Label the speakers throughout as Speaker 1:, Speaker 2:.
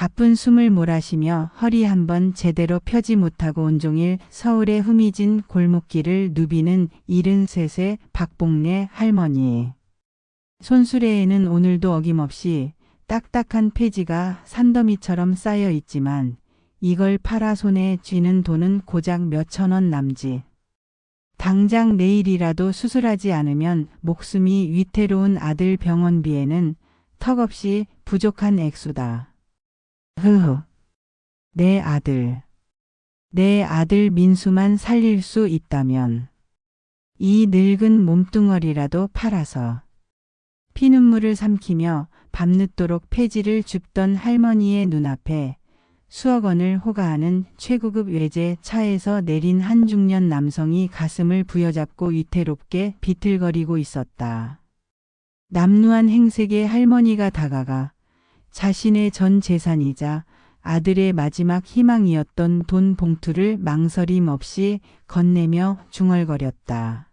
Speaker 1: 가쁜 숨을 몰아쉬며 허리 한번 제대로 펴지 못하고 온종일 서울의 후미진 골목길을 누비는 73세 박복래 할머니. 손수레에는 오늘도 어김없이 딱딱한 폐지가 산더미처럼 쌓여 있지만 이걸 팔아 손에 쥐는 돈은 고작 몇천 원 남짓. 당장 내일이라도 수술하지 않으면 목숨이 위태로운 아들 병원비에는 턱없이 부족한 액수다. 내 아들 민수만 살릴 수 있다면 이 늙은 몸뚱어리라도 팔아서. 피눈물을 삼키며 밤늦도록 폐지를 줍던 할머니의 눈앞에 수억 원을 호가하는 최고급 외제 차에서 내린 한 중년 남성이 가슴을 부여잡고 위태롭게 비틀거리고 있었다. 남루한 행색의 할머니가 다가가 자신의 전 재산이자 아들의 마지막 희망이었던 돈 봉투를 망설임 없이 건네며 중얼거렸다.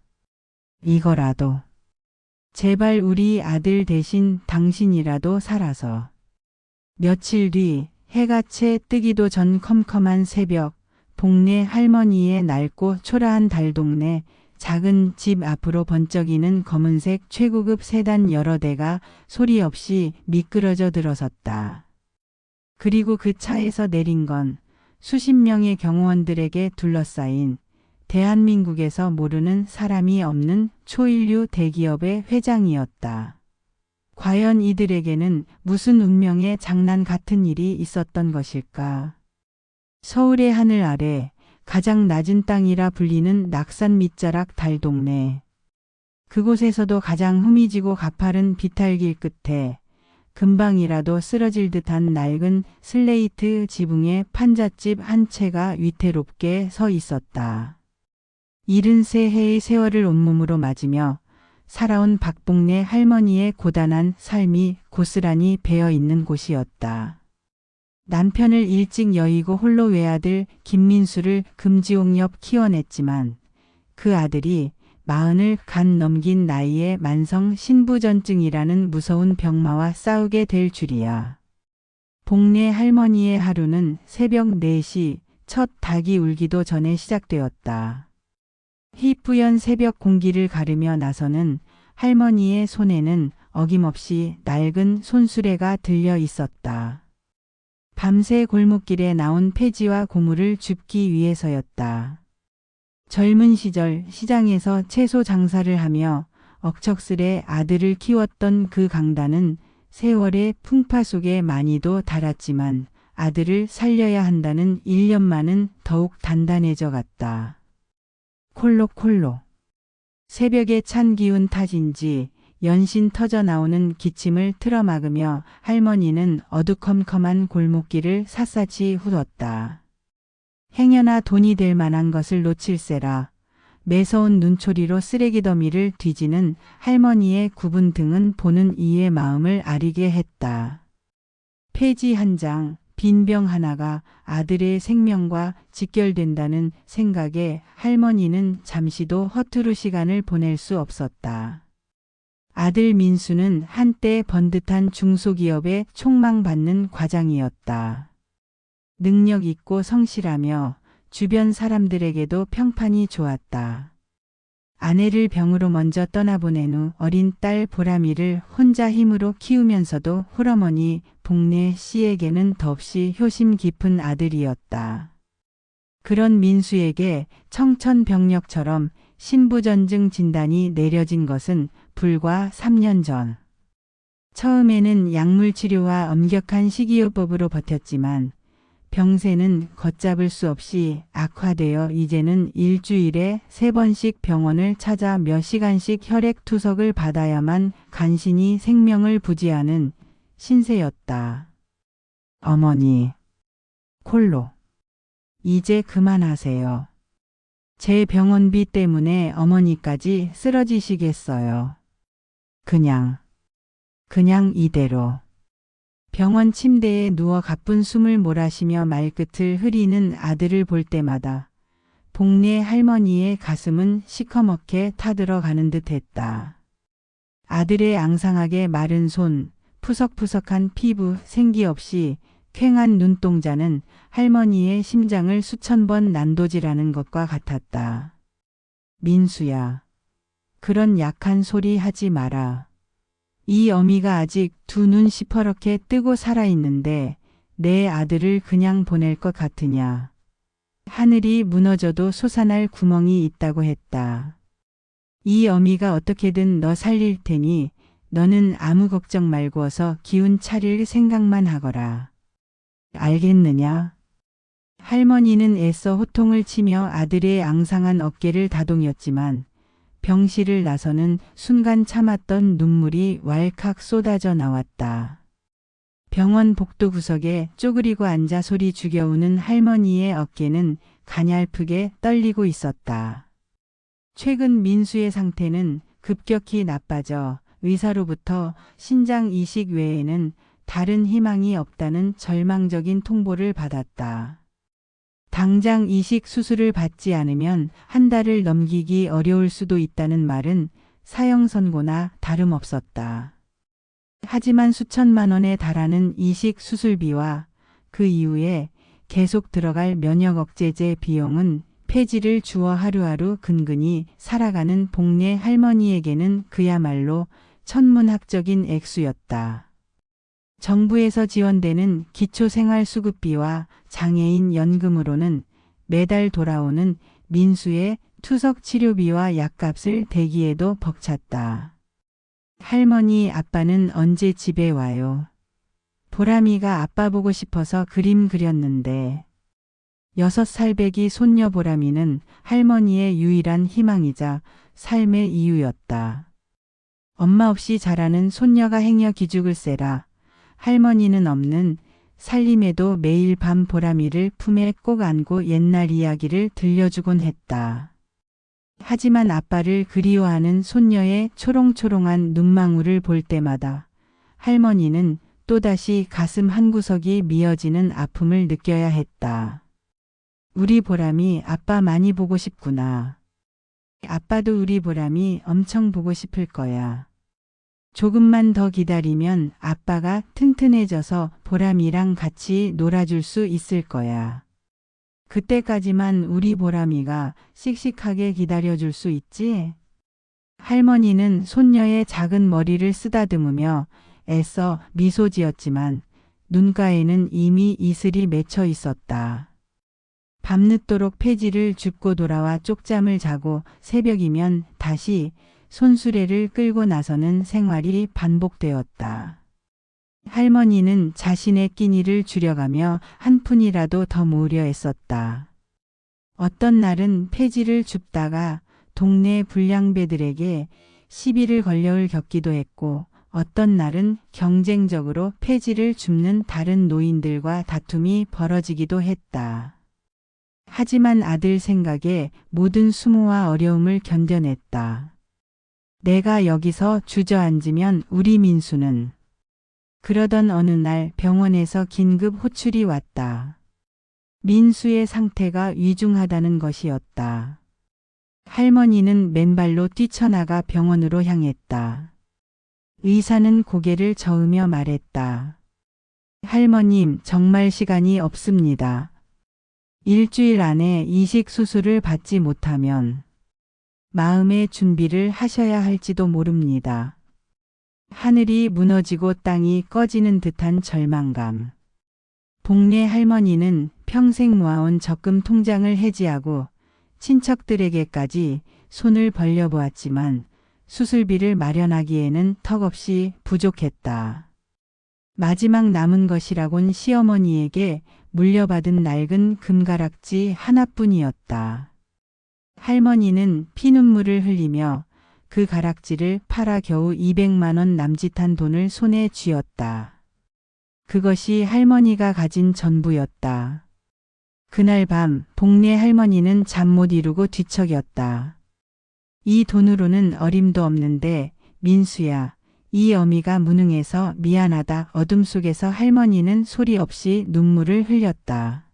Speaker 1: 이거라도. 제발 우리 아들 대신 당신이라도 살아서. 며칠 뒤 해가 채 뜨기도 전 컴컴한 새벽, 복래 할머니의 낡고 초라한 달동네 작은 집 앞으로 번쩍이는 검은색 최고급 세단 여러 대가 소리 없이 미끄러져 들어섰다. 그리고 그 차에서 내린 건 수십 명의 경호원들에게 둘러싸인 대한민국에서 모르는 사람이 없는 초일류 대기업의 회장이었다. 과연 이들에게는 무슨 운명의 장난 같은 일이 있었던 것일까? 서울의 하늘 아래 가장 낮은 땅이라 불리는 낙산 밑자락 달동네. 그곳에서도 가장 후미지고 가파른 비탈길 끝에 금방이라도 쓰러질 듯한 낡은 슬레이트 지붕의 판잣집 한 채가 위태롭게 서 있었다. 73해의 세월을 온몸으로 맞으며 살아온 박복래 할머니의 고단한 삶이 고스란히 배어있는 곳이었다. 남편을 일찍 여의고 홀로 외아들 김민수를 금지옥렵 키워냈지만 그 아들이 40을 간 넘긴 나이에 만성 신부전증이라는 무서운 병마와 싸우게 될 줄이야. 복래 할머니의 하루는 새벽 4시 첫 닭이 울기도 전에 시작되었다. 희뿌연 새벽 공기를 가르며 나서는 할머니의 손에는 어김없이 낡은 손수레가 들려 있었다. 밤새 골목길에 나온 폐지와 고물을 줍기 위해서였다. 젊은 시절 시장에서 채소 장사를 하며 억척스레 아들을 키웠던 그 강단은 세월의 풍파 속에 많이도 달았지만 아들을 살려야 한다는 일념만은 더욱 단단해져 갔다. 콜록콜록. 새벽에 찬 기운 탓인지 연신 터져 나오는 기침을 틀어막으며 할머니는 어두컴컴한 골목길을 샅샅이 후뒀다. 행여나 돈이 될 만한 것을 놓칠세라. 매서운 눈초리로 쓰레기 더미를 뒤지는 할머니의 굽은 등은 보는 이의 마음을 아리게 했다. 폐지 한 장, 빈병 하나가 아들의 생명과 직결된다는 생각에 할머니는 잠시도 허투루 시간을 보낼 수 없었다. 아들 민수는 한때 번듯한 중소기업의 촉망받는 과장이었다. 능력 있고 성실하며 주변 사람들에게도 평판이 좋았다. 아내를 병으로 먼저 떠나보낸 후 어린 딸 보람이를 혼자 힘으로 키우면서도 홀어머니 복래 씨에게는 덧없이 효심 깊은 아들이었다. 그런 민수에게 청천벽력처럼 신부전증 진단이 내려진 것은 불과 3년 전. 처음에는 약물치료와 엄격한 식이요법으로 버텼지만 병세는 걷잡을 수 없이 악화되어 이제는 일주일에 3번씩 병원을 찾아 몇 시간씩 혈액투석을 받아야만 간신히 생명을 부지하는 신세였다. 어머니. 콜로. 이제 그만하세요. 제 병원비 때문에 어머니까지 쓰러지시겠어요. 그냥 이대로. 병원 침대에 누워 가쁜 숨을 몰아쉬며 말끝을 흐리는 아들을 볼 때마다 복래 할머니의 가슴은 시커멓게 타들어가는 듯했다. 아들의 앙상하게 마른 손, 푸석푸석한 피부, 생기 없이 퀭한 눈동자는 할머니의 심장을 수천 번 난도질하는 것과 같았다. 민수야, 그런 약한 소리 하지 마라. 이 어미가 아직 두 눈 시퍼렇게 뜨고 살아있는데 내 아들을 그냥 보낼 것 같으냐. 하늘이 무너져도 솟아날 구멍이 있다고 했다. 이 어미가 어떻게든 너 살릴 테니 너는 아무 걱정 말고 어서 기운 차릴 생각만 하거라. 알겠느냐? 할머니는 애써 호통을 치며 아들의 앙상한 어깨를 다독였지만 병실을 나서는 순간 참았던 눈물이 왈칵 쏟아져 나왔다. 병원 복도 구석에 쪼그리고 앉아 소리 죽여우는 할머니의 어깨는 가냘프게 떨리고 있었다. 최근 민수의 상태는 급격히 나빠져 의사로부터 신장 이식 외에는 다른 희망이 없다는 절망적인 통보를 받았다. 당장 이식 수술을 받지 않으면 한 달을 넘기기 어려울 수도 있다는 말은 사형 선고나 다름없었다. 하지만 수천만 원에 달하는 이식 수술비와 그 이후에 계속 들어갈 면역 억제제 비용은 폐지를 주어 하루하루 근근히 살아가는 복내 할머니에게는 그야말로 천문학적인 액수였다. 정부에서 지원되는 기초생활수급비와 장애인 연금으로는 매달 돌아오는 민수의 투석 치료비와 약값을 대기에도 벅찼다. 할머니 아빠는 언제 집에 와요? 보람이가 아빠 보고 싶어서 그림 그렸는데 6살 배기 손녀 보람이는 할머니의 유일한 희망이자 삶의 이유였다. 엄마 없이 자라는 손녀가 행여 기죽을세라 할머니는 없는 살림에도 매일 밤 보람이를 품에 꼭 안고 옛날 이야기를 들려주곤 했다. 하지만 아빠를 그리워하는 손녀의 초롱초롱한 눈망울을 볼 때마다 할머니는 또다시 가슴 한구석이 미어지는 아픔을 느껴야 했다. 우리 보람이 아빠 많이 보고 싶구나. 아빠도 우리 보람이 엄청 보고 싶을 거야. 조금만 더 기다리면 아빠가 튼튼해져서 보람이랑 같이 놀아줄 수 있을 거야. 그때까지만 우리 보람이가 씩씩하게 기다려줄 수 있지? 할머니는 손녀의 작은 머리를 쓰다듬으며 애써 미소 지었지만 눈가에는 이미 이슬이 맺혀 있었다. 밤늦도록 폐지를 줍고 돌아와 쪽잠을 자고 새벽이면 다시 손수레를 끌고 나서는 생활이 반복되었다. 할머니는 자신의 끼니를 줄여가며 한 푼이라도 더 모으려 애썼다. 어떤 날은 폐지를 줍다가 동네 불량배들에게 시비를 걸려올 겪기도 했고 어떤 날은 경쟁적으로 폐지를 줍는 다른 노인들과 다툼이 벌어지기도 했다. 하지만 아들 생각에 모든 수모와 어려움을 견뎌냈다. 내가 여기서 주저앉으면 우리 민수는. 그러던 어느 날 병원에서 긴급 호출이 왔다. 민수의 상태가 위중하다는 것이었다. 할머니는 맨발로 뛰쳐나가 병원으로 향했다. 의사는 고개를 저으며 말했다. 할머님, 정말 시간이 없습니다. 일주일 안에 이식 수술을 받지 못하면 마음의 준비를 하셔야 할지도 모릅니다. 하늘이 무너지고 땅이 꺼지는 듯한 절망감. 복내 할머니는 평생 모아온 적금 통장을 해지하고 친척들에게까지 손을 벌려보았지만 수술비를 마련하기에는 턱없이 부족했다. 마지막 남은 것이라곤 시어머니에게 물려받은 낡은 금가락지 하나뿐이었다. 할머니는 피눈물을 흘리며 그 가락지를 팔아 겨우 200만 원 남짓한 돈을 손에 쥐었다. 그것이 할머니가 가진 전부였다. 그날 밤 복내 할머니는 잠 못 이루고 뒤척였다. 이 돈으로는 어림도 없는데 민수야, 이 어미가 무능해서 미안하다. 어둠 속에서 할머니는 소리 없이 눈물을 흘렸다.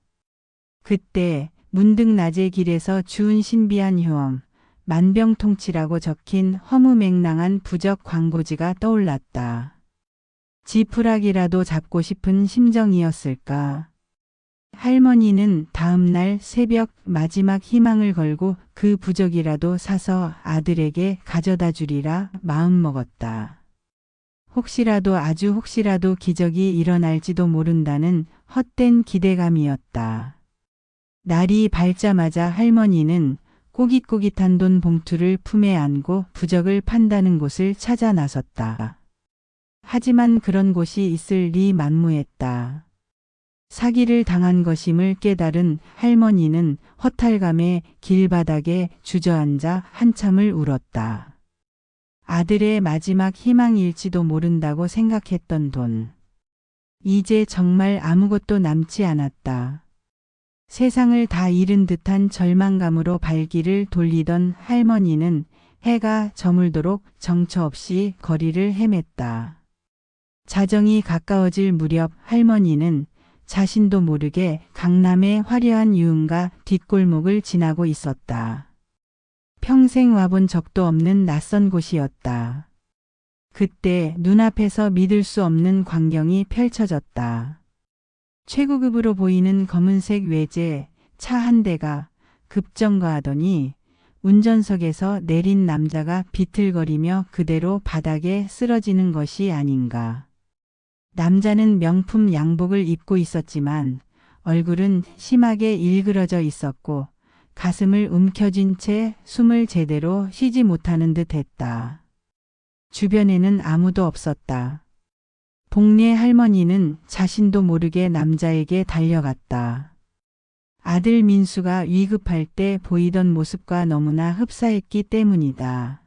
Speaker 1: 그때 문득 낮의 길에서 주운 신비한 효험, 만병통치라고 적힌 허무맹랑한 부적 광고지가 떠올랐다. 지푸라기라도 잡고 싶은 심정이었을까. 할머니는 다음날 새벽 마지막 희망을 걸고 그 부적이라도 사서 아들에게 가져다 주리라 마음먹었다. 혹시라도 아주 혹시라도 기적이 일어날지도 모른다는 헛된 기대감이었다. 날이 밝자마자 할머니는 꼬깃꼬깃한 돈 봉투를 품에 안고 부적을 판다는 곳을 찾아 나섰다. 하지만 그런 곳이 있을 리 만무했다. 사기를 당한 것임을 깨달은 할머니는 허탈감에 길바닥에 주저앉아 한참을 울었다. 아들의 마지막 희망일지도 모른다고 생각했던 돈. 이제 정말 아무것도 남지 않았다. 세상을 다 잃은 듯한 절망감으로 발길을 돌리던 할머니는 해가 저물도록 정처 없이 거리를 헤맸다. 자정이 가까워질 무렵 할머니는 자신도 모르게 강남의 화려한 유흥가 뒷골목을 지나고 있었다. 평생 와본 적도 없는 낯선 곳이었다. 그때 눈앞에서 믿을 수 없는 광경이 펼쳐졌다. 최고급으로 보이는 검은색 외제 차 한 대가 급정거하더니 운전석에서 내린 남자가 비틀거리며 그대로 바닥에 쓰러지는 것이 아닌가. 남자는 명품 양복을 입고 있었지만 얼굴은 심하게 일그러져 있었고 가슴을 움켜쥔 채 숨을 제대로 쉬지 못하는 듯 했다. 주변에는 아무도 없었다. 복례 할머니는 자신도 모르게 남자에게 달려갔다. 아들 민수가 위급할 때 보이던 모습과 너무나 흡사했기 때문이다.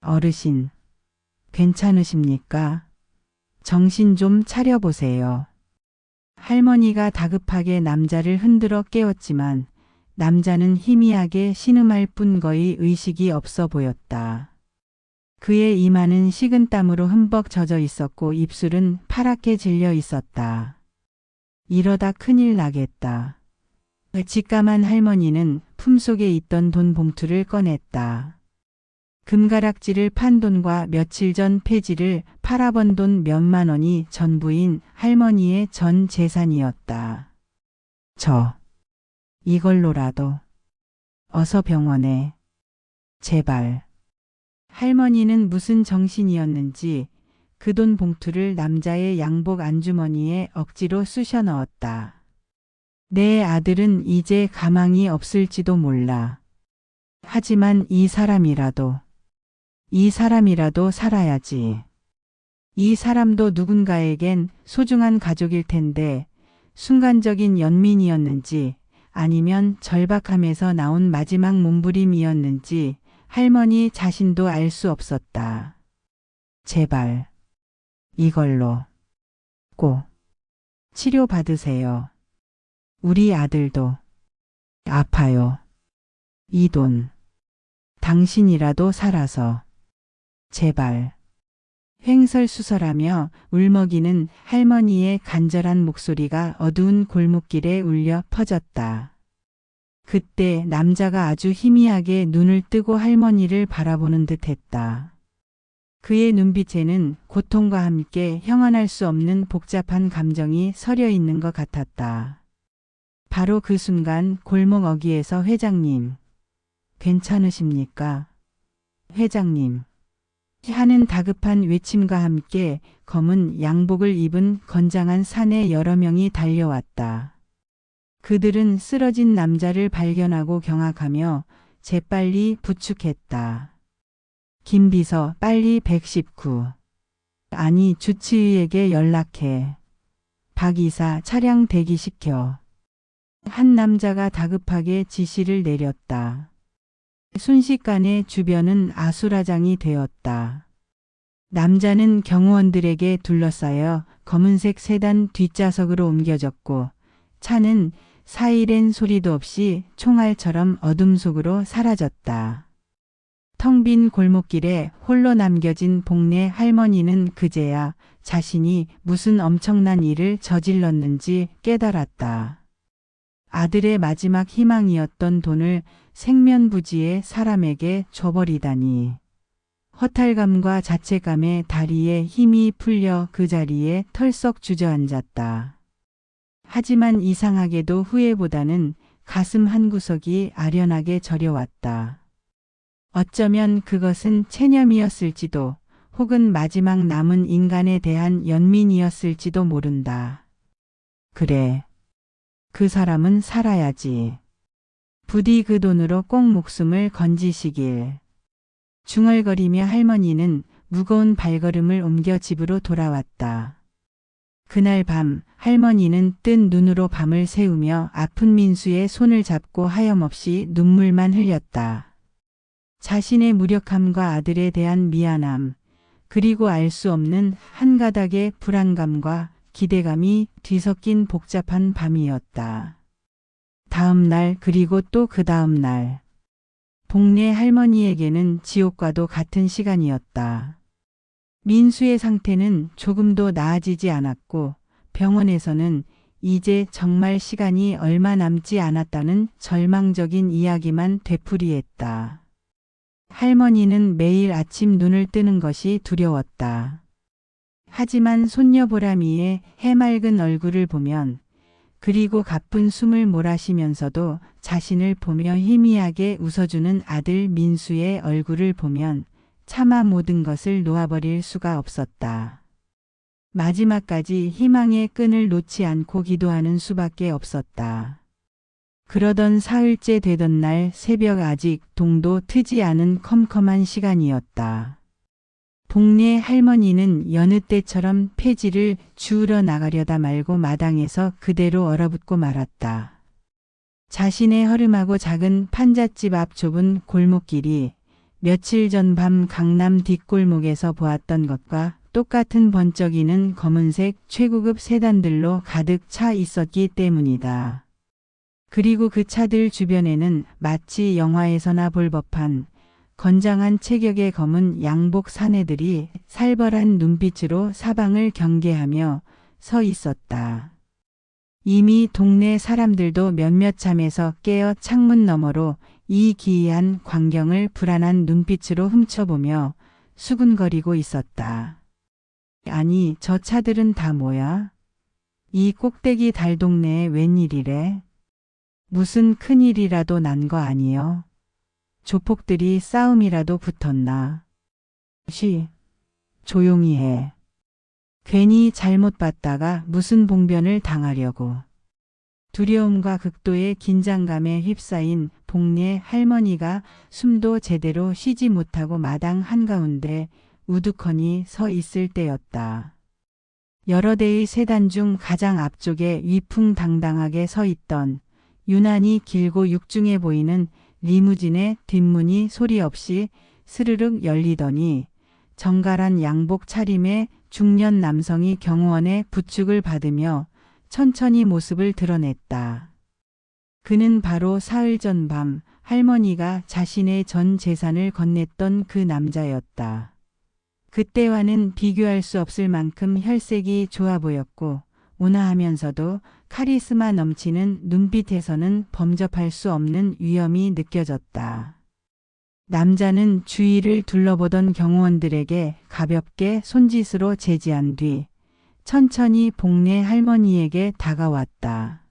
Speaker 1: 어르신, 괜찮으십니까? 정신 좀 차려보세요. 할머니가 다급하게 남자를 흔들어 깨웠지만 남자는 희미하게 신음할 뿐 거의 의식이 없어 보였다. 그의 이마는 식은땀으로 흠뻑 젖어 있었고 입술은 파랗게 질려 있었다. 이러다 큰일 나겠다. 직감한 할머니는 품속에 있던 돈 봉투를 꺼냈다. 금가락지를 판 돈과 며칠 전 폐지를 팔아번 돈 몇만 원이 전부인 할머니의 전 재산이었다. 이걸로라도 어서 병원에. 제발. 할머니는 무슨 정신이었는지 그 돈 봉투를 남자의 양복 안주머니에 억지로 쑤셔 넣었다. 내 아들은 이제 가망이 없을지도 몰라. 하지만 이 사람이라도 살아야지. 이 사람도 누군가에겐 소중한 가족일 텐데 순간적인 연민이었는지 아니면 절박함에서 나온 마지막 몸부림이었는지 할머니 자신도 알 수 없었다. 제발 이걸로 꼭 치료받으세요. 우리 아들도 아파요. 이 돈 당신이라도 살아서 제발. 횡설수설하며 울먹이는 할머니의 간절한 목소리가 어두운 골목길에 울려 퍼졌다. 그때 남자가 아주 희미하게 눈을 뜨고 할머니를 바라보는 듯 했다. 그의 눈빛에는 고통과 함께 형언할 수 없는 복잡한 감정이 서려 있는 것 같았다. 바로 그 순간 골목 어귀에서 회장님, 괜찮으십니까? 회장님. 하는 다급한 외침과 함께 검은 양복을 입은 건장한 사내 여러 명이 달려왔다. 그들은 쓰러진 남자를 발견하고 경악하며 재빨리 부축했다. 김비서 빨리 119. 아니 주치의에게 연락해. 박 이사 차량 대기시켜. 한 남자가 다급하게 지시를 내렸다. 순식간에 주변은 아수라장이 되었다. 남자는 경호원들에게 둘러싸여 검은색 세단 뒷좌석으로 옮겨졌고 차는 사이렌 소리도 없이 총알처럼 어둠 속으로 사라졌다. 텅 빈 골목길에 홀로 남겨진 복례 할머니는 그제야 자신이 무슨 엄청난 일을 저질렀는지 깨달았다. 아들의 마지막 희망이었던 돈을 생면부지의 사람에게 줘버리다니. 허탈감과 자책감에 다리에 힘이 풀려 그 자리에 털썩 주저앉았다. 하지만 이상하게도 후회보다는 가슴 한구석이 아련하게 저려왔다. 어쩌면 그것은 체념이었을지도 혹은 마지막 남은 인간에 대한 연민이었을지도 모른다. 그래. 그 사람은 살아야지. 부디 그 돈으로 꼭 목숨을 건지시길. 중얼거리며 할머니는 무거운 발걸음을 옮겨 집으로 돌아왔다. 그날 밤 할머니는 뜬 눈으로 밤을 새우며 아픈 민수의 손을 잡고 하염없이 눈물만 흘렸다. 자신의 무력함과 아들에 대한 미안함, 그리고 알 수 없는 한 가닥의 불안감과 기대감이 뒤섞인 복잡한 밤이었다. 다음 날 그리고 또 그 다음 날. 복례 할머니에게는 지옥과도 같은 시간이었다. 민수의 상태는 조금도 나아지지 않았고 병원에서는 이제 정말 시간이 얼마 남지 않았다는 절망적인 이야기만 되풀이했다. 할머니는 매일 아침 눈을 뜨는 것이 두려웠다. 하지만 손녀 보람이의 해맑은 얼굴을 보면 그리고 가쁜 숨을 몰아쉬면서도 자신을 보며 희미하게 웃어주는 아들 민수의 얼굴을 보면 차마 모든 것을 놓아버릴 수가 없었다. 마지막까지 희망의 끈을 놓지 않고 기도하는 수밖에 없었다. 그러던 사흘째 되던 날 새벽 아직 동도 트지 않은 컴컴한 시간이었다. 복례 할머니는 여느 때처럼 폐지를 주우러 나가려다 말고 마당에서 그대로 얼어붙고 말았다. 자신의 허름하고 작은 판잣집 앞 좁은 골목길이 며칠 전 밤 강남 뒷골목에서 보았던 것과 똑같은 번쩍이는 검은색 최고급 세단들로 가득 차 있었기 때문이다. 그리고 그 차들 주변에는 마치 영화에서나 볼 법한 건장한 체격의 검은 양복 사내들이 살벌한 눈빛으로 사방을 경계하며 서 있었다. 이미 동네 사람들도 몇몇 잠에서 깨어 창문 너머로 이 기이한 광경을 불안한 눈빛으로 훔쳐보며 수군거리고 있었다. 아니, 저 차들은 다 뭐야? 이 꼭대기 달 동네에 웬일이래? 무슨 큰일이라도 난 거 아니여? 조폭들이 싸움이라도 붙었나? 조용히 해. 괜히 잘못 봤다가 무슨 봉변을 당하려고. 두려움과 극도의 긴장감에 휩싸인 복례 할머니가 숨도 제대로 쉬지 못하고 마당 한가운데 우두커니 서 있을 때였다. 여러 대의 세단 중 가장 앞쪽에 위풍당당하게 서 있던 유난히 길고 육중해 보이는 리무진의 뒷문이 소리 없이 스르륵 열리더니 정갈한 양복 차림의 중년 남성이 경호원의 부축을 받으며 천천히 모습을 드러냈다. 그는 바로 사흘 전 밤 할머니가 자신의 전 재산을 건넸던 그 남자였다. 그때와는 비교할 수 없을 만큼 혈색이 좋아 보였고 온화하면서도 카리스마 넘치는 눈빛에서는 범접할 수 없는 위엄이 느껴졌다. 남자는 주위를 둘러보던 경호원들에게 가볍게 손짓으로 제지한 뒤 천천히 복례 할머니에게 다가왔다.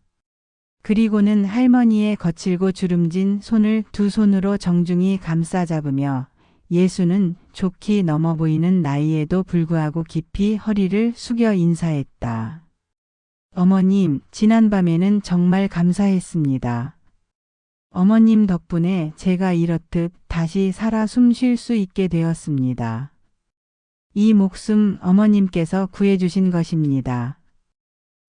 Speaker 1: 그리고는 할머니의 거칠고 주름진 손을 두 손으로 정중히 감싸 잡으며 예수는 좋게 넘어 보이는 나이에도 불구하고 깊이 허리를 숙여 인사했다. 어머님, 지난밤에는 정말 감사했습니다. 어머님 덕분에 제가 이렇듯 다시 살아 숨 쉴 수 있게 되었습니다. 이 목숨 어머님께서 구해주신 것입니다.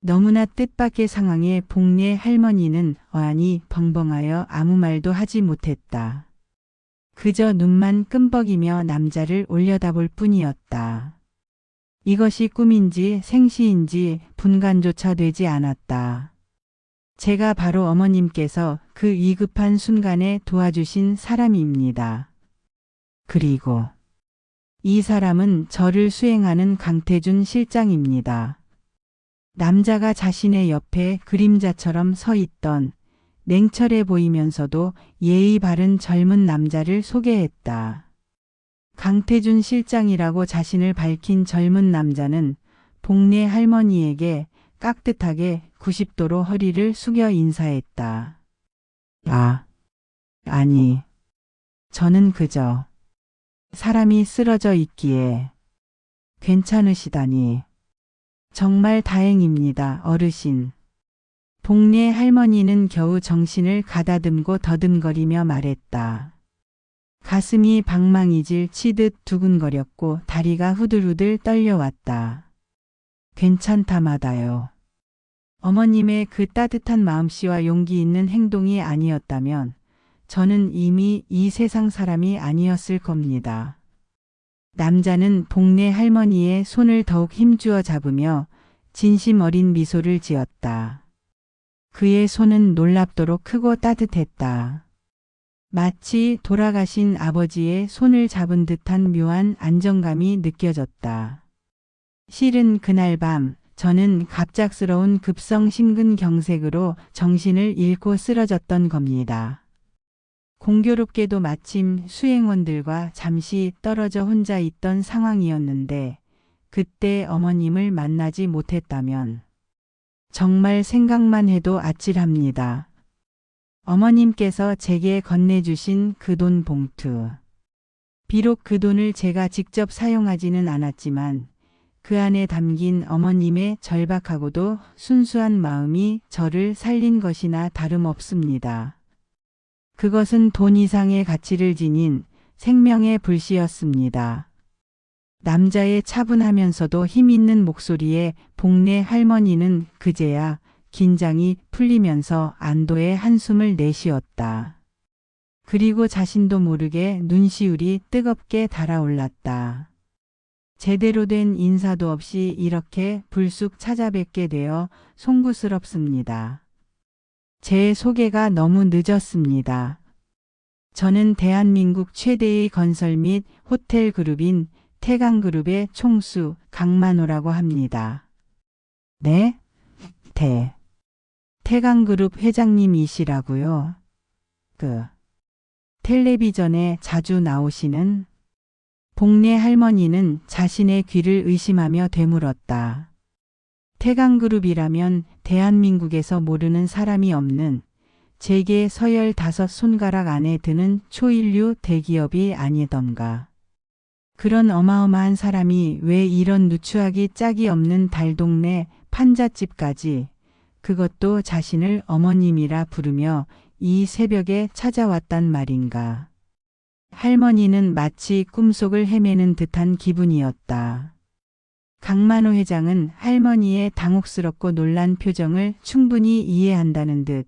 Speaker 1: 너무나 뜻밖의 상황에 복례 할머니는 어안이 벙벙하여 아무 말도 하지 못했다. 그저 눈만 끔벅이며 남자를 올려다볼 뿐이었다. 이것이 꿈인지 생시인지 분간조차 되지 않았다. 제가 바로 어머님께서 그 위급한 순간에 도와주신 사람입니다. 그리고 이 사람은 저를 수행하는 강태준 실장입니다. 남자가 자신의 옆에 그림자처럼 서 있던 냉철해 보이면서도 예의 바른 젊은 남자를 소개했다. 강태준 실장이라고 자신을 밝힌 젊은 남자는 복례 할머니에게 깍듯하게 90도로 허리를 숙여 인사했다. 아니, 저는 그저 사람이 쓰러져 있기에 괜찮으시다니. 정말 다행입니다, 어르신. 복례 할머니는 겨우 정신을 가다듬고 더듬거리며 말했다. 가슴이 방망이질 치듯 두근거렸고 다리가 후들후들 떨려왔다. 괜찮다마다요. 어머님의 그 따뜻한 마음씨와 용기 있는 행동이 아니었다면 저는 이미 이 세상 사람이 아니었을 겁니다. 남자는 복례 할머니의 손을 더욱 힘주어 잡으며 진심 어린 미소를 지었다. 그의 손은 놀랍도록 크고 따뜻했다. 마치 돌아가신 아버지의 손을 잡은 듯한 묘한 안정감이 느껴졌다. 실은 그날 밤 저는 갑작스러운 급성 심근경색으로 정신을 잃고 쓰러졌던 겁니다. 공교롭게도 마침 수행원들과 잠시 떨어져 혼자 있던 상황이었는데 그때 어머님을 만나지 못했다면 정말 생각만 해도 아찔합니다. 어머님께서 제게 건네주신 그 돈 봉투. 비록 그 돈을 제가 직접 사용하지는 않았지만 그 안에 담긴 어머님의 절박하고도 순수한 마음이 저를 살린 것이나 다름없습니다. 그것은 돈 이상의 가치를 지닌 생명의 불씨였습니다. 남자의 차분하면서도 힘있는 목소리에 복례 할머니는 그제야 긴장이 풀리면서 안도의 한숨을 내쉬었다. 그리고 자신도 모르게 눈시울이 뜨겁게 달아올랐다. 제대로 된 인사도 없이 이렇게 불쑥 찾아뵙게 되어 송구스럽습니다. 제 소개가 너무 늦었습니다. 저는 대한민국 최대의 건설 및 호텔 그룹인 태강그룹의 총수 강만호라고 합니다. 네? 태강그룹 회장님이시라고요? 텔레비전에 자주 나오시는? 복례 할머니는 자신의 귀를 의심하며 되물었다. 태강그룹이라면 대한민국에서 모르는 사람이 없는 세계 서열 5손가락 안에 드는 초일류 대기업이 아니던가. 그런 어마어마한 사람이 왜 이런 누추하기 짝이 없는 달동네 판잣집까지, 그것도 자신을 어머님이라 부르며 이 새벽에 찾아왔단 말인가. 할머니는 마치 꿈속을 헤매는 듯한 기분이었다. 강만호 회장은 할머니의 당혹스럽고 놀란 표정을 충분히 이해한다는 듯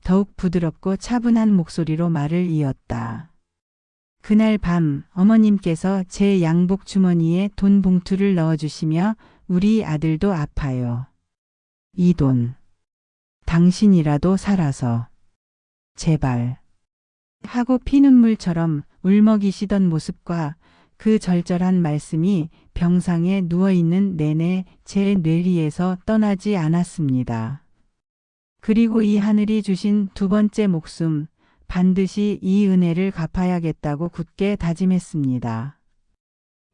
Speaker 1: 더욱 부드럽고 차분한 목소리로 말을 이었다. 그날 밤 어머님께서 제 양복 주머니에 돈 봉투를 넣어주시며 우리 아들도 아파요. 이 돈 당신이라도 살아서 제발 하고 피눈물처럼 울먹이시던 모습과 그 절절한 말씀이 병상에 누워있는 내내 제 뇌리에서 떠나지 않았습니다. 그리고 이 하늘이 주신 두 번째 목숨, 반드시 이 은혜를 갚아야겠다고 굳게 다짐했습니다.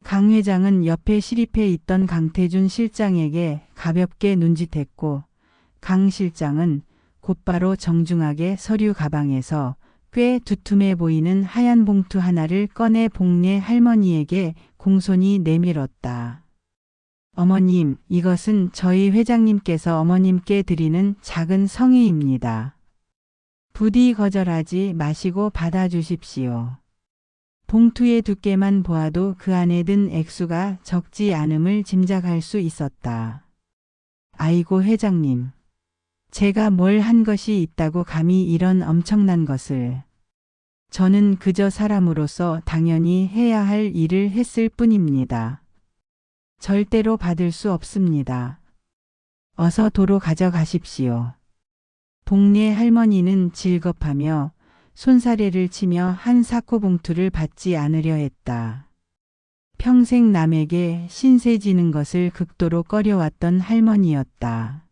Speaker 1: 강 회장은 옆에 시립해 있던 강태준 실장에게 가볍게 눈짓했고 강 실장은 곧바로 정중하게 서류 가방에서 꽤 두툼해 보이는 하얀 봉투 하나를 꺼내 복례 할머니에게 공손히 내밀었다. 어머님, 이것은 저희 회장님께서 어머님께 드리는 작은 성의입니다. 부디 거절하지 마시고 받아주십시오. 봉투의 두께만 보아도 그 안에 든 액수가 적지 않음을 짐작할 수 있었다. 아이고 회장님, 제가 뭘 한 것이 있다고 감히 이런 엄청난 것을. 저는 그저 사람으로서 당연히 해야 할 일을 했을 뿐입니다. 절대로 받을 수 없습니다. 어서 도로 가져가십시오. 복례 할머니는 질겁하며 손사래를 치며 한 사코 봉투를 받지 않으려 했다. 평생 남에게 신세 지는 것을 극도로 꺼려왔던 할머니였다.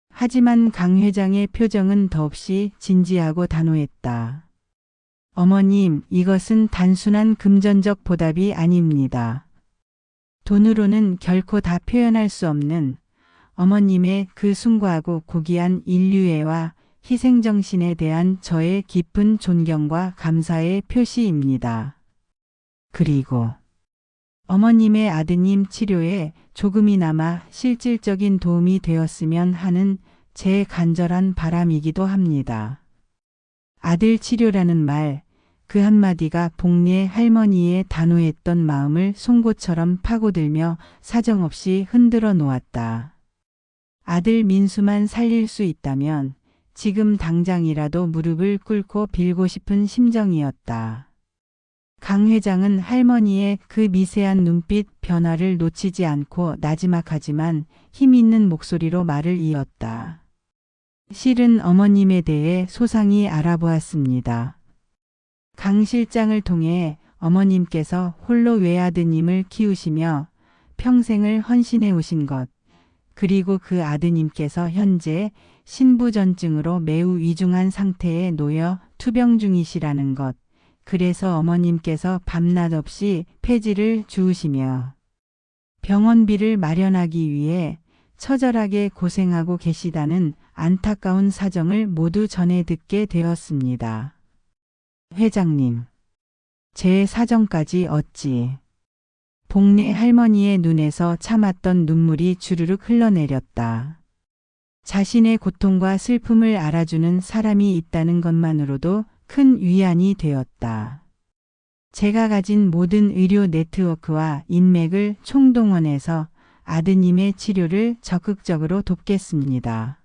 Speaker 1: 하지만 강 회장의 표정은 더없이 진지하고 단호했다. 어머님, 이것은 단순한 금전적 보답이 아닙니다. 돈으로는 결코 다 표현할 수 없는 어머님의 그 숭고하고 고귀한 인류애와 희생정신에 대한 저의 깊은 존경과 감사의 표시입니다. 그리고 어머님의 아드님 치료에 조금이나마 실질적인 도움이 되었으면 하는 제 간절한 바람이기도 합니다. 아들 치료라는 말, 그 한마디가 복례 할머니의 단호했던 마음을 송곳처럼 파고들며 사정없이 흔들어 놓았다. 아들 민수만 살릴 수 있다면 지금 당장이라도 무릎을 꿇고 빌고 싶은 심정이었다. 강 회장은 할머니의 그 미세한 눈빛 변화를 놓치지 않고 나지막하지만 힘있는 목소리로 말을 이었다. 실은 어머님에 대해 소상히 알아보았습니다. 강 실장을 통해 어머님께서 홀로 외아드님을 키우시며 평생을 헌신해 오신 것, 그리고 그 아드님께서 현재 신부전증으로 매우 위중한 상태에 놓여 투병 중이시라는 것, 그래서 어머님께서 밤낮 없이 폐지를 주우시며 병원비를 마련하기 위해 처절하게 고생하고 계시다는 안타까운 사정을 모두 전해 듣게 되었습니다. 회장님, 제 사정까지 어찌. 복례 할머니의 눈에서 참았던 눈물이 주르륵 흘러내렸다. 자신의 고통과 슬픔을 알아주는 사람이 있다는 것만으로도 큰 위안이 되었다. 제가 가진 모든 의료 네트워크와 인맥을 총동원해서 아드님의 치료를 적극적으로 돕겠습니다.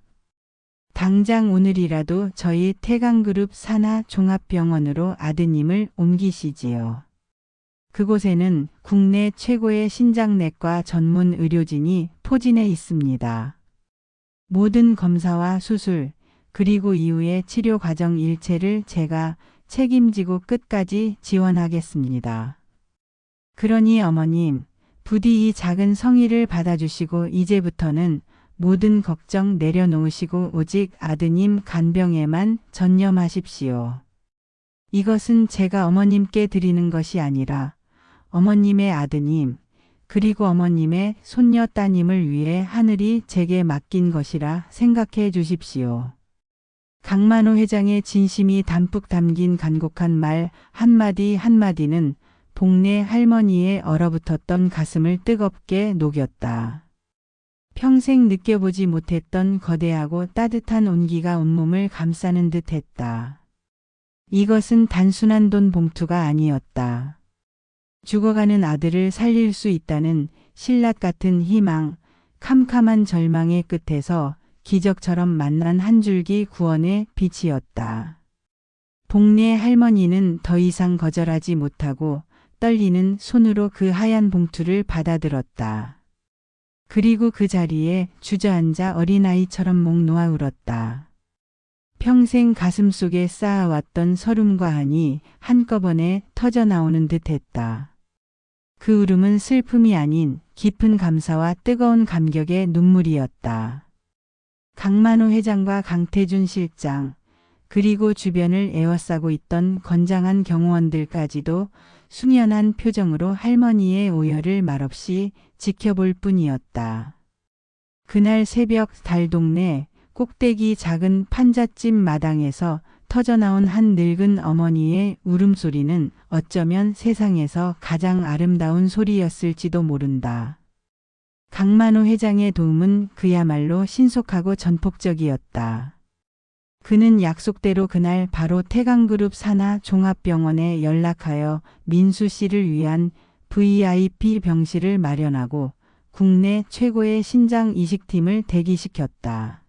Speaker 1: 당장 오늘이라도 저희 태강그룹 산하 종합병원으로 아드님을 옮기시지요. 그곳에는 국내 최고의 신장내과 전문 의료진이 포진해 있습니다. 모든 검사와 수술, 그리고 이후의 치료 과정 일체를 제가 책임지고 끝까지 지원하겠습니다. 그러니 어머님, 부디 이 작은 성의를 받아주시고 이제부터는 모든 걱정 내려놓으시고 오직 아드님 간병에만 전념하십시오. 이것은 제가 어머님께 드리는 것이 아니라 어머님의 아드님, 그리고 어머님의 손녀 따님을 위해 하늘이 제게 맡긴 것이라 생각해 주십시오. 강만호 회장의 진심이 담뿍 담긴 간곡한 말 한마디 한마디는 복례 할머니의 얼어붙었던 가슴을 뜨겁게 녹였다. 평생 느껴보지 못했던 거대하고 따뜻한 온기가 온몸을 감싸는 듯 했다. 이것은 단순한 돈 봉투가 아니었다. 죽어가는 아들을 살릴 수 있다는 신라 같은 희망, 캄캄한 절망의 끝에서 기적처럼 만난 한 줄기 구원의 빛이었다. 복례 할머니는 더 이상 거절하지 못하고 떨리는 손으로 그 하얀 봉투를 받아들었다. 그리고 그 자리에 주저앉아 어린아이처럼 목 놓아 울었다. 평생 가슴속에 쌓아왔던 서름과 한이 한꺼번에 터져나오는 듯했다. 그 울음은 슬픔이 아닌 깊은 감사와 뜨거운 감격의 눈물이었다. 강만호 회장과 강태준 실장, 그리고 주변을 에워싸고 있던 건장한 경호원들까지도 숙연한 표정으로 할머니의 오열을 말없이 지켜볼 뿐이었다. 그날 새벽 달동네 꼭대기 작은 판잣집 마당에서 터져나온 한 늙은 어머니의 울음소리는 어쩌면 세상에서 가장 아름다운 소리였을지도 모른다. 강만호 회장의 도움은 그야말로 신속하고 전폭적이었다. 그는 약속대로 그날 바로 태강그룹 산하 종합병원에 연락하여 민수 씨를 위한 VIP 병실을 마련하고 국내 최고의 신장 이식팀을 대기시켰다.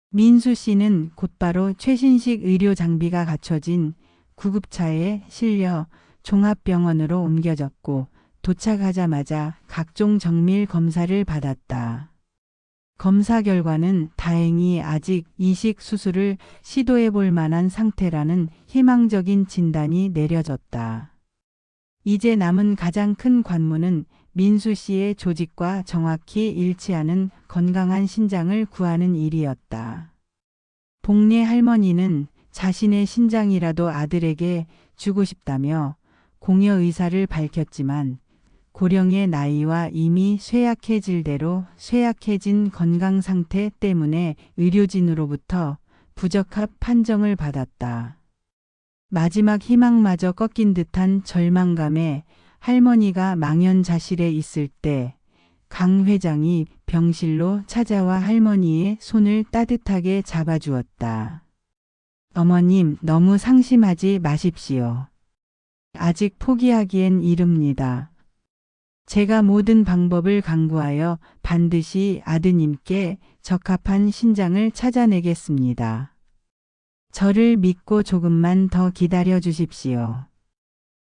Speaker 1: 민수 씨는 곧바로 최신식 의료 장비가 갖춰진 구급차에 실려 종합병원으로 옮겨졌고 도착하자마자 각종 정밀 검사를 받았다. 검사 결과는 다행히 아직 이식 수술을 시도해 볼 만한 상태라는 희망적인 진단이 내려졌다. 이제 남은 가장 큰 관문은 민수 씨의 조직과 정확히 일치하는 건강한 신장을 구하는 일이었다. 복례 할머니는 자신의 신장이라도 아들에게 주고 싶다며 공여 의사를 밝혔지만 고령의 나이와 이미 쇠약해질 대로 쇠약해진 건강 상태 때문에 의료진으로부터 부적합 판정을 받았다. 마지막 희망마저 꺾인 듯한 절망감에 할머니가 망연자실해 있을 때 강 회장이 병실로 찾아와 할머니의 손을 따뜻하게 잡아주었다. 어머님, 너무 상심하지 마십시오. 아직 포기하기엔 이릅니다. 제가 모든 방법을 강구하여 반드시 아드님께 적합한 신장을 찾아내겠습니다. 저를 믿고 조금만 더 기다려 주십시오.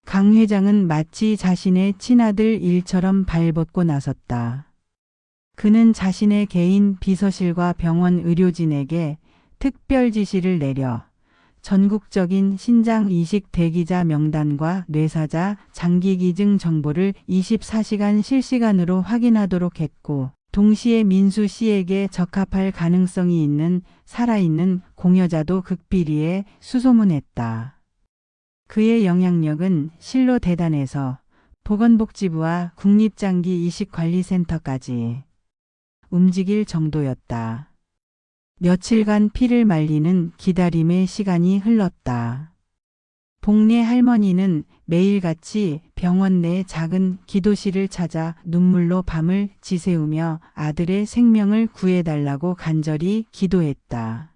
Speaker 1: 강 회장은 마치 자신의 친아들 일처럼 발벗고 나섰다. 그는 자신의 개인 비서실과 병원 의료진에게 특별 지시를 내려 전국적인 신장 이식 대기자 명단과 뇌사자 장기 기증 정보를 24시간 실시간으로 확인하도록 했고, 동시에 민수 씨에게 적합할 가능성이 있는 살아있는 공여자도 극비리에 수소문했다. 그의 영향력은 실로 대단해서 보건복지부와 국립장기 이식관리센터까지 움직일 정도였다. 며칠간 피를 말리는 기다림의 시간이 흘렀다. 복례 할머니는 매일같이 병원 내 작은 기도실을 찾아 눈물로 밤을 지새우며 아들의 생명을 구해달라고 간절히 기도했다.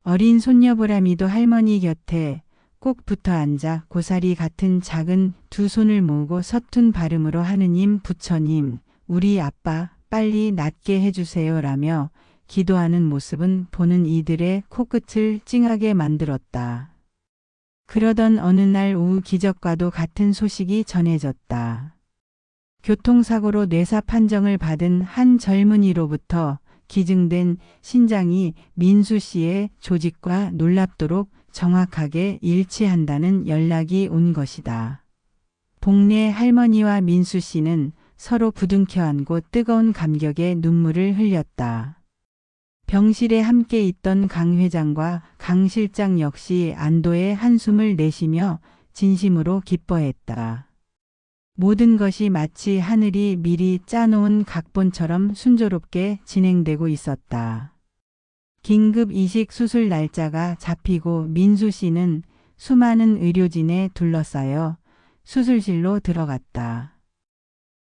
Speaker 1: 어린 손녀 보람이도 할머니 곁에 꼭 붙어 앉아 고사리 같은 작은 두 손을 모으고 서툰 발음으로 하느님 부처님, 우리 아빠 빨리 낫게 해주세요 라며 기도하는 모습은 보는 이들의 코끝을 찡하게 만들었다. 그러던 어느 날 오후 기적과도 같은 소식이 전해졌다. 교통사고로 뇌사 판정을 받은 한 젊은이로부터 기증된 신장이 민수 씨의 조직과 놀랍도록 정확하게 일치한다는 연락이 온 것이다. 복례 할머니와 민수 씨는 서로 부둥켜 안고 뜨거운 감격에 눈물을 흘렸다. 병실에 함께 있던 강 회장과 강 실장 역시 안도의 한숨을 내쉬며 진심으로 기뻐했다. 모든 것이 마치 하늘이 미리 짜놓은 각본처럼 순조롭게 진행되고 있었다. 긴급 이식 수술 날짜가 잡히고 민수 씨는 수많은 의료진에 둘러싸여 수술실로 들어갔다.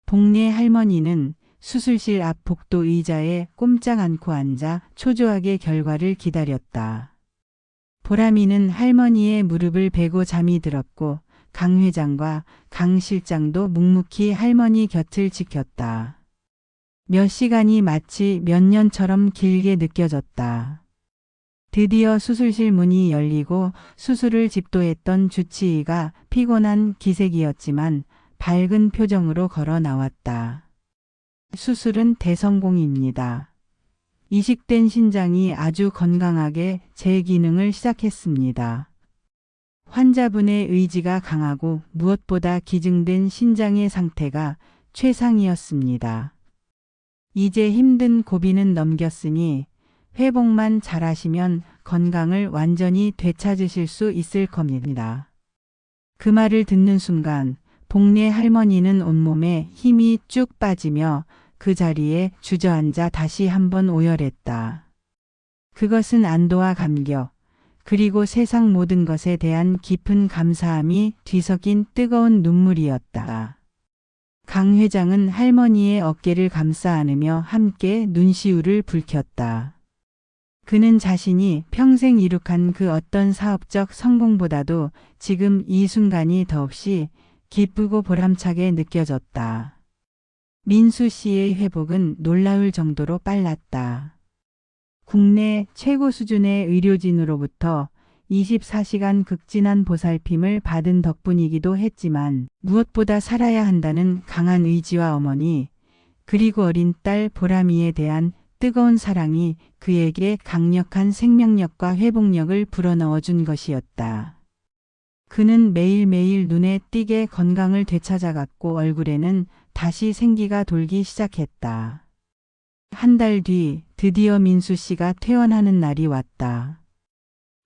Speaker 1: 복례 할머니는 수술실 앞 복도 의자에 꼼짝 않고 앉아 초조하게 결과를 기다렸다. 보람이는 할머니의 무릎을 베고 잠이 들었고 강 회장과 강 실장도 묵묵히 할머니 곁을 지켰다. 몇 시간이 마치 몇 년처럼 길게 느껴졌다. 드디어 수술실 문이 열리고 수술을 집도했던 주치의가 피곤한 기색이었지만 밝은 표정으로 걸어 나왔다. 수술은 대성공입니다. 이식된 신장이 아주 건강하게 재기능을 시작했습니다. 환자분의 의지가 강하고 무엇보다 기증된 신장의 상태가 최상이었습니다. 이제 힘든 고비는 넘겼으니 회복만 잘하시면 건강을 완전히 되찾으실 수 있을 겁니다. 그 말을 듣는 순간 복례 할머니는 온몸에 힘이 쭉 빠지며 그 자리에 주저앉아 다시 한번 오열했다. 그것은 안도와 감격, 그리고 세상 모든 것에 대한 깊은 감사함이 뒤섞인 뜨거운 눈물이었다. 강 회장은 할머니의 어깨를 감싸 안으며 함께 눈시울을 붉혔다. 그는 자신이 평생 이룩한 그 어떤 사업적 성공보다도 지금 이 순간이 더없이 기쁘고 보람차게 느껴졌다. 민수 씨의 회복은 놀라울 정도로 빨랐다. 국내 최고 수준의 의료진으로부터 24시간 극진한 보살핌을 받은 덕분이기도 했지만 무엇보다 살아야 한다는 강한 의지와 어머니, 그리고 어린 딸 보람이에 대한 뜨거운 사랑이 그에게 강력한 생명력과 회복력을 불어넣어 준 것이었다. 그는 매일매일 눈에 띄게 건강을 되찾아갔고 얼굴에는 다시 생기가 돌기 시작했다. 한 달 뒤 드디어 민수 씨가 퇴원하는 날이 왔다.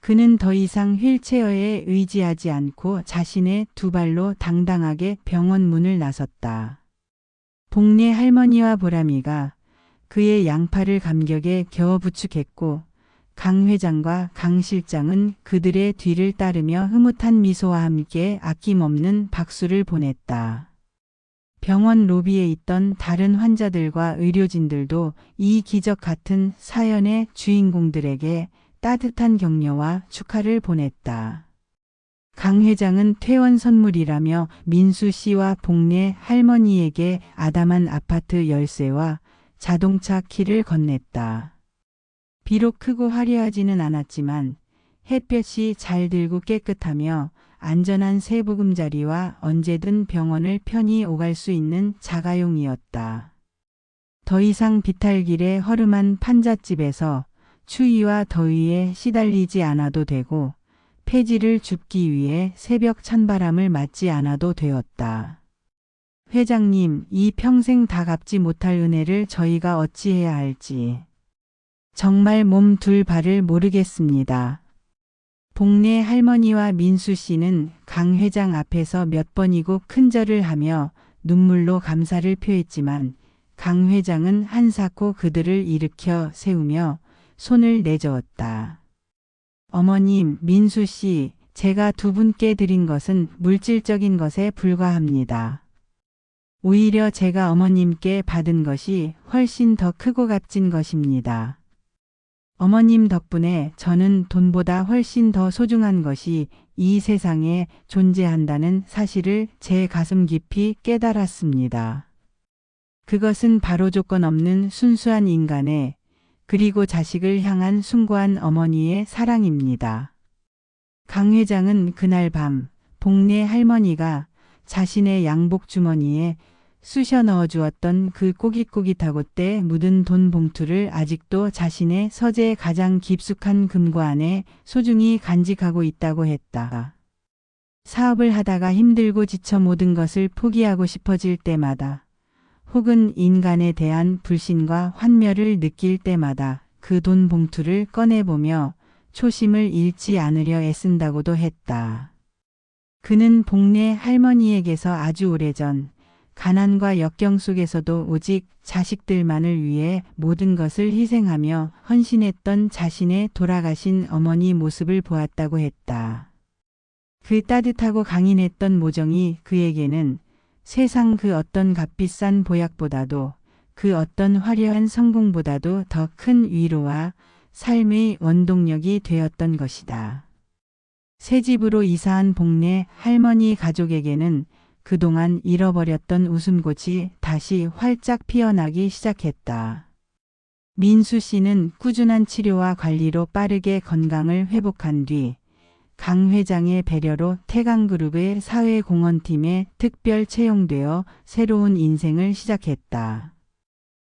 Speaker 1: 그는 더 이상 휠체어에 의지하지 않고 자신의 두 발로 당당하게 병원 문을 나섰다. 복례 할머니와 보람이가 그의 양팔을 감격에 겨워 부축했고 강 회장과 강 실장은 그들의 뒤를 따르며 흐뭇한 미소와 함께 아낌없는 박수를 보냈다. 병원 로비에 있던 다른 환자들과 의료진들도 이 기적 같은 사연의 주인공들에게 따뜻한 격려와 축하를 보냈다. 강 회장은 퇴원 선물이라며 민수 씨와 복례 할머니에게 아담한 아파트 열쇠와 자동차 키를 건넸다. 비록 크고 화려하지는 않았지만 햇볕이 잘 들고 깨끗하며 안전한 새 보금자리와 언제든 병원을 편히 오갈 수 있는 자가용이었다. 더 이상 비탈길의 허름한 판잣집에서 추위와 더위에 시달리지 않아도 되고 폐지를 줍기 위해 새벽 찬바람을 맞지 않아도 되었다. 회장님, 이 평생 다 갚지 못할 은혜를 저희가 어찌해야 할지 정말 몸 둘 바를 모르겠습니다. 복례 할머니와 민수 씨는 강 회장 앞에서 몇 번이고 큰절을 하며 눈물로 감사를 표했지만 강 회장은 한사코 그들을 일으켜 세우며 손을 내저었다. 어머님, 민수 씨, 제가 두 분께 드린 것은 물질적인 것에 불과합니다. 오히려 제가 어머님께 받은 것이 훨씬 더 크고 값진 것입니다. 어머님 덕분에 저는 돈보다 훨씬 더 소중한 것이 이 세상에 존재한다는 사실을 제 가슴 깊이 깨달았습니다. 그것은 바로 조건 없는 순수한 인간의 그리고 자식을 향한 숭고한 어머니의 사랑입니다. 강 회장은 그날 밤 복례 할머니가 자신의 양복 주머니에 쑤셔 넣어 주었던 그 꼬깃꼬깃하고 때 묻은 돈 봉투를 아직도 자신의 서재의 가장 깊숙한 금고 안에 소중히 간직하고 있다고 했다. 사업을 하다가 힘들고 지쳐 모든 것을 포기하고 싶어질 때마다 혹은 인간에 대한 불신과 환멸을 느낄 때마다 그 돈 봉투를 꺼내보며 초심을 잃지 않으려 애쓴다고도 했다. 그는 복례 할머니에게서 아주 오래전 가난과 역경 속에서도 오직 자식들만을 위해 모든 것을 희생하며 헌신했던 자신의 돌아가신 어머니 모습을 보았다고 했다. 그 따뜻하고 강인했던 모정이 그에게는 세상 그 어떤 값비싼 보약보다도 그 어떤 화려한 성공보다도 더 큰 위로와 삶의 원동력이 되었던 것이다. 새 집으로 이사한 복례 할머니 가족에게는 그동안 잃어버렸던 웃음꽃이 다시 활짝 피어나기 시작했다. 민수 씨는 꾸준한 치료와 관리로 빠르게 건강을 회복한 뒤 강 회장의 배려로 태강그룹의 사회공헌팀에 특별 채용되어 새로운 인생을 시작했다.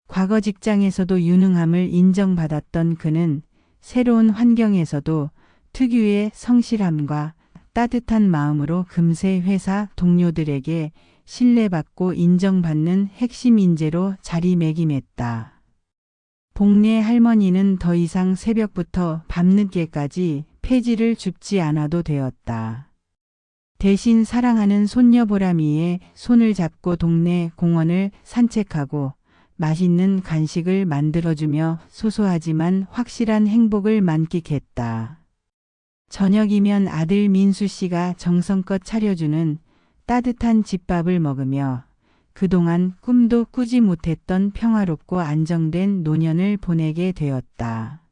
Speaker 1: 과거 직장에서도 유능함을 인정받았던 그는 새로운 환경에서도 특유의 성실함과 따뜻한 마음으로 금세 회사 동료들에게 신뢰받고 인정받는 핵심 인재로 자리매김했다. 복례 할머니는 더 이상 새벽부터 밤늦게까지 폐지를 줍지 않아도 되었다. 대신 사랑하는 손녀 보람이의 손을 잡고 동네 공원을 산책하고 맛있는 간식을 만들어주며 소소하지만 확실한 행복을 만끽했다. 저녁이면 아들 민수 씨가 정성껏 차려주는 따뜻한 집밥을 먹으며 그동안 꿈도 꾸지 못했던 평화롭고 안정된 노년을 보내게 되었다.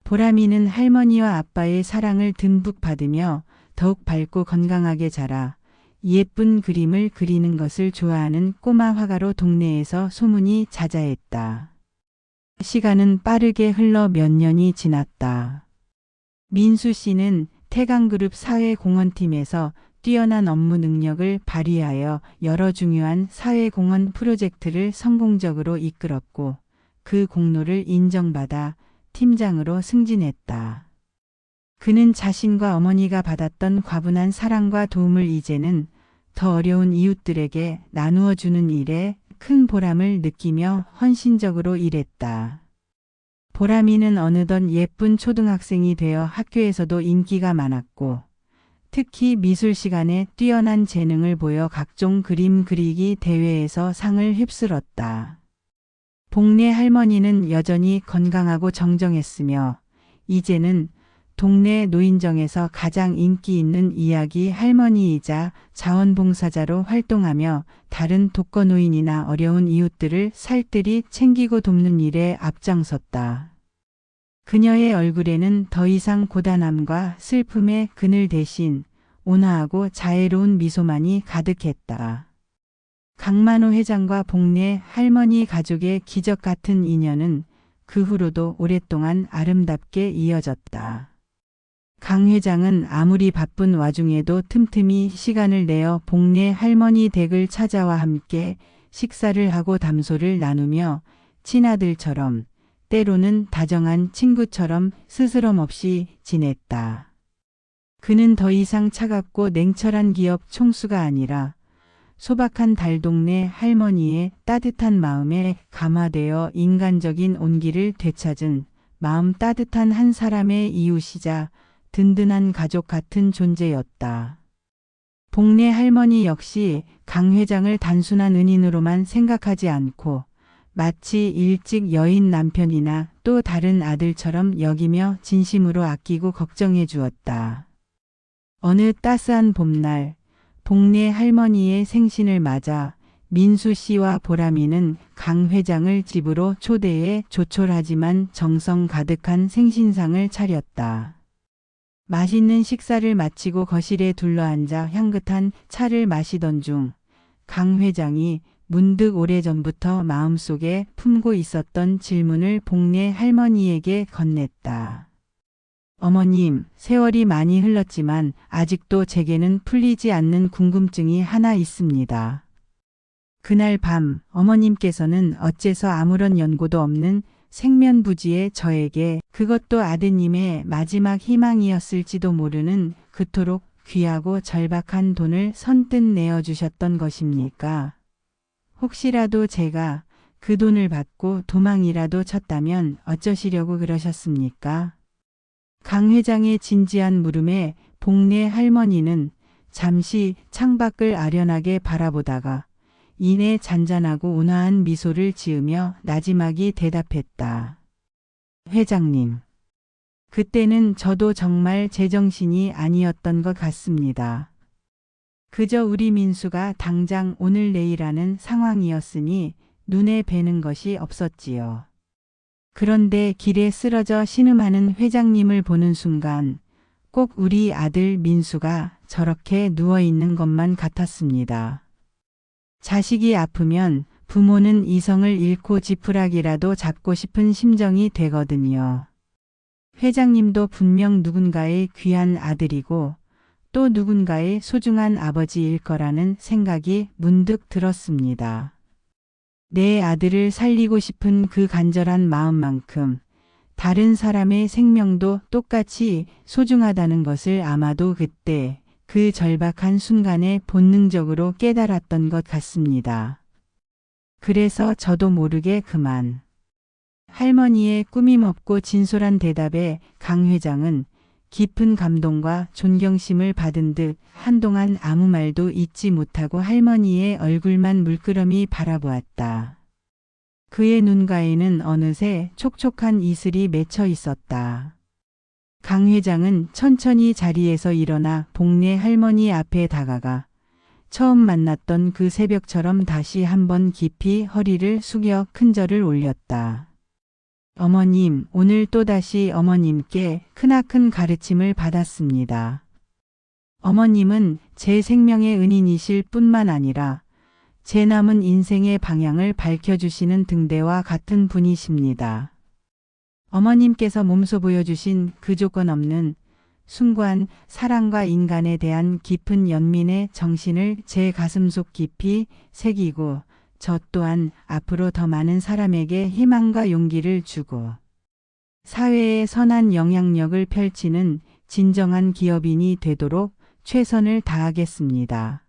Speaker 1: 보람이는 할머니와 아빠의 사랑을 듬뿍 받으며 더욱 밝고 건강하게 자라 예쁜 그림을 그리는 것을 좋아하는 꼬마 화가로 동네에서 소문이 자자했다. 시간은 빠르게 흘러 몇 년이 지났다. 민수 씨는 태강그룹 사회공헌팀에서 뛰어난 업무 능력을 발휘하여 여러 중요한 사회공헌 프로젝트를 성공적으로 이끌었고 그 공로를 인정받아 팀장으로 승진했다. 그는 자신과 어머니가 받았던 과분한 사랑과 도움을 이제는 더 어려운 이웃들에게 나누어 주는 일에 큰 보람을 느끼며 헌신적으로 일했다. 보람이는 어느덧 예쁜 초등학생이 되어 학교에서도 인기가 많았고 특히 미술 시간에 뛰어난 재능을 보여 각종 그림 그리기 대회에서 상을 휩쓸었다. 복내 할머니는 여전히 건강하고 정정했으며 이제는 동네 노인정에서 가장 인기 있는 이야기 할머니이자 자원봉사자로 활동하며 다른 독거노인이나 어려운 이웃들을 살뜰히 챙기고 돕는 일에 앞장섰다. 그녀의 얼굴에는 더 이상 고단함과 슬픔의 그늘 대신 온화하고 자애로운 미소만이 가득했다. 강만호 회장과 복내 할머니 가족의 기적 같은 인연은 그 후로도 오랫동안 아름답게 이어졌다. 강 회장은 아무리 바쁜 와중에도 틈틈이 시간을 내어 복내 할머니 댁을 찾아와 함께 식사를 하고 담소를 나누며 친아들처럼 때로는 다정한 친구처럼 스스럼 없이 지냈다. 그는 더 이상 차갑고 냉철한 기업 총수가 아니라 소박한 달동네 할머니의 따뜻한 마음에 감화되어 인간적인 온기를 되찾은 마음 따뜻한 한 사람의 이웃이자 든든한 가족 같은 존재였다. 복내 할머니 역시 강 회장을 단순한 은인으로만 생각하지 않고 마치 일찍 여인 남편이나 또 다른 아들처럼 여기며 진심으로 아끼고 걱정해 주었다. 어느 따스한 봄날 복내 할머니의 생신을 맞아 민수 씨와 보람이는 강 회장을 집으로 초대해 조촐하지만 정성 가득한 생신상을 차렸다. 맛있는 식사를 마치고 거실에 둘러앉아 향긋한 차를 마시던 중 강 회장이 문득 오래전부터 마음속에 품고 있었던 질문을 복내 할머니에게 건넸다. 어머님, 세월이 많이 흘렀지만 아직도 제게는 풀리지 않는 궁금증이 하나 있습니다. 그날 밤 어머님께서는 어째서 아무런 연고도 없는 생면부지의 저에게 그것도 아드님의 마지막 희망이었을지도 모르는 그토록 귀하고 절박한 돈을 선뜻 내어주셨던 것입니까? 혹시라도 제가 그 돈을 받고 도망이라도 쳤다면 어쩌시려고 그러셨습니까? 강 회장의 진지한 물음에 복내 할머니는 잠시 창밖을 아련하게 바라보다가 이내 잔잔하고 온화한 미소를 지으며 나지막이 대답했다. 회장님, 그때는 저도 정말 제정신이 아니었던 것 같습니다. 그저 우리 민수가 당장 오늘 내일하는 상황이었으니 눈에 뵈는 것이 없었지요. 그런데 길에 쓰러져 신음하는 회장님을 보는 순간 꼭 우리 아들 민수가 저렇게 누워있는 것만 같았습니다. 자식이 아프면 부모는 이성을 잃고 지푸라기라도 잡고 싶은 심정이 되거든요. 회장님도 분명 누군가의 귀한 아들이고 또 누군가의 소중한 아버지일 거라는 생각이 문득 들었습니다. 내 아들을 살리고 싶은 그 간절한 마음만큼 다른 사람의 생명도 똑같이 소중하다는 것을 아마도 그때 그 절박한 순간에 본능적으로 깨달았던 것 같습니다. 그래서 저도 모르게 그만. 할머니의 꾸밈없고 진솔한 대답에 강 회장은 깊은 감동과 존경심을 받은 듯 한동안 아무 말도 잇지 못하고 할머니의 얼굴만 물끄러미 바라보았다. 그의 눈가에는 어느새 촉촉한 이슬이 맺혀 있었다. 강 회장은 천천히 자리에서 일어나 복내 할머니 앞에 다가가 처음 만났던 그 새벽처럼 다시 한번 깊이 허리를 숙여 큰 절을 올렸다. 어머님, 오늘 또다시 어머님께 크나큰 가르침을 받았습니다. 어머님은 제 생명의 은인이실 뿐만 아니라 제 남은 인생의 방향을 밝혀주시는 등대와 같은 분이십니다. 어머님께서 몸소 보여주신 그 조건 없는 숭고한 사랑과 인간에 대한 깊은 연민의 정신을 제 가슴속 깊이 새기고 저 또한 앞으로 더 많은 사람에게 희망과 용기를 주고 사회에 선한 영향력을 펼치는 진정한 기업인이 되도록 최선을 다하겠습니다.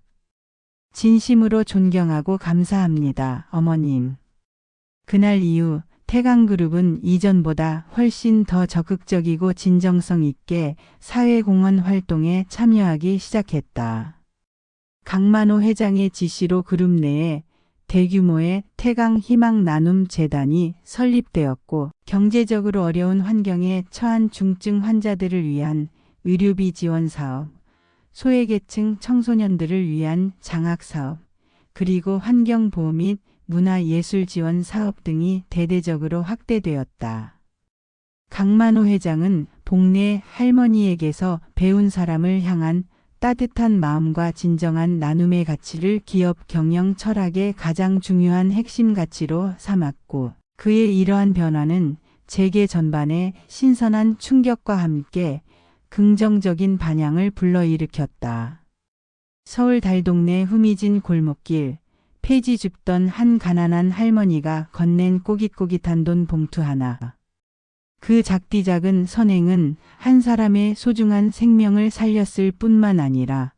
Speaker 1: 진심으로 존경하고 감사합니다, 어머님. 그날 이후 태강그룹은 이전보다 훨씬 더 적극적이고 진정성 있게 사회공헌 활동에 참여하기 시작했다. 강만호 회장의 지시로 그룹 내에 대규모의 태강 희망 나눔 재단이 설립되었고, 경제적으로 어려운 환경에 처한 중증 환자들을 위한 의료비 지원 사업, 소외계층 청소년들을 위한 장학 사업, 그리고 환경보호 및 문화예술 지원 사업 등이 대대적으로 확대되었다. 강만호 회장은 동네 할머니에게서 배운 사람을 향한 따뜻한 마음과 진정한 나눔의 가치를 기업 경영 철학의 가장 중요한 핵심 가치로 삼았고, 그의 이러한 변화는 재계 전반에 신선한 충격과 함께 긍정적인 반향을 불러일으켰다. 서울 달동네 후미진 골목길, 폐지 줍던 한 가난한 할머니가 건넨 꼬깃꼬깃한 돈 봉투 하나. 그 작디작은 선행은 한 사람의 소중한 생명을 살렸을 뿐만 아니라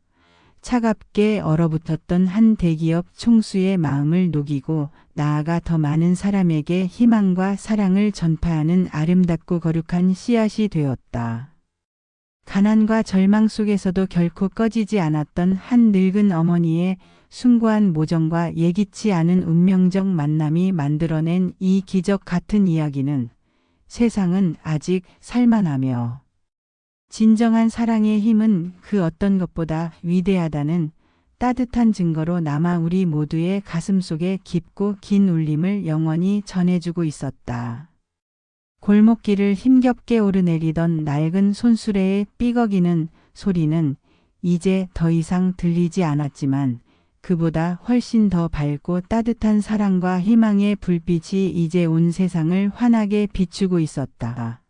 Speaker 1: 차갑게 얼어붙었던 한 대기업 총수의 마음을 녹이고, 나아가 더 많은 사람에게 희망과 사랑을 전파하는 아름답고 거룩한 씨앗이 되었다. 가난과 절망 속에서도 결코 꺼지지 않았던 한 늙은 어머니의 숭고한 모정과 예기치 않은 운명적 만남이 만들어낸 이 기적 같은 이야기는 세상은 아직 살만하며 진정한 사랑의 힘은 그 어떤 것보다 위대하다는 따뜻한 증거로 남아 우리 모두의 가슴속에 깊고 긴 울림을 영원히 전해주고 있었다. 골목길을 힘겹게 오르내리던 낡은 손수레의 삐걱이는 소리는 이제 더 이상 들리지 않았지만, 그보다 훨씬 더 밝고 따뜻한 사랑과 희망의 불빛이 이제 온 세상을 환하게 비추고 있었다.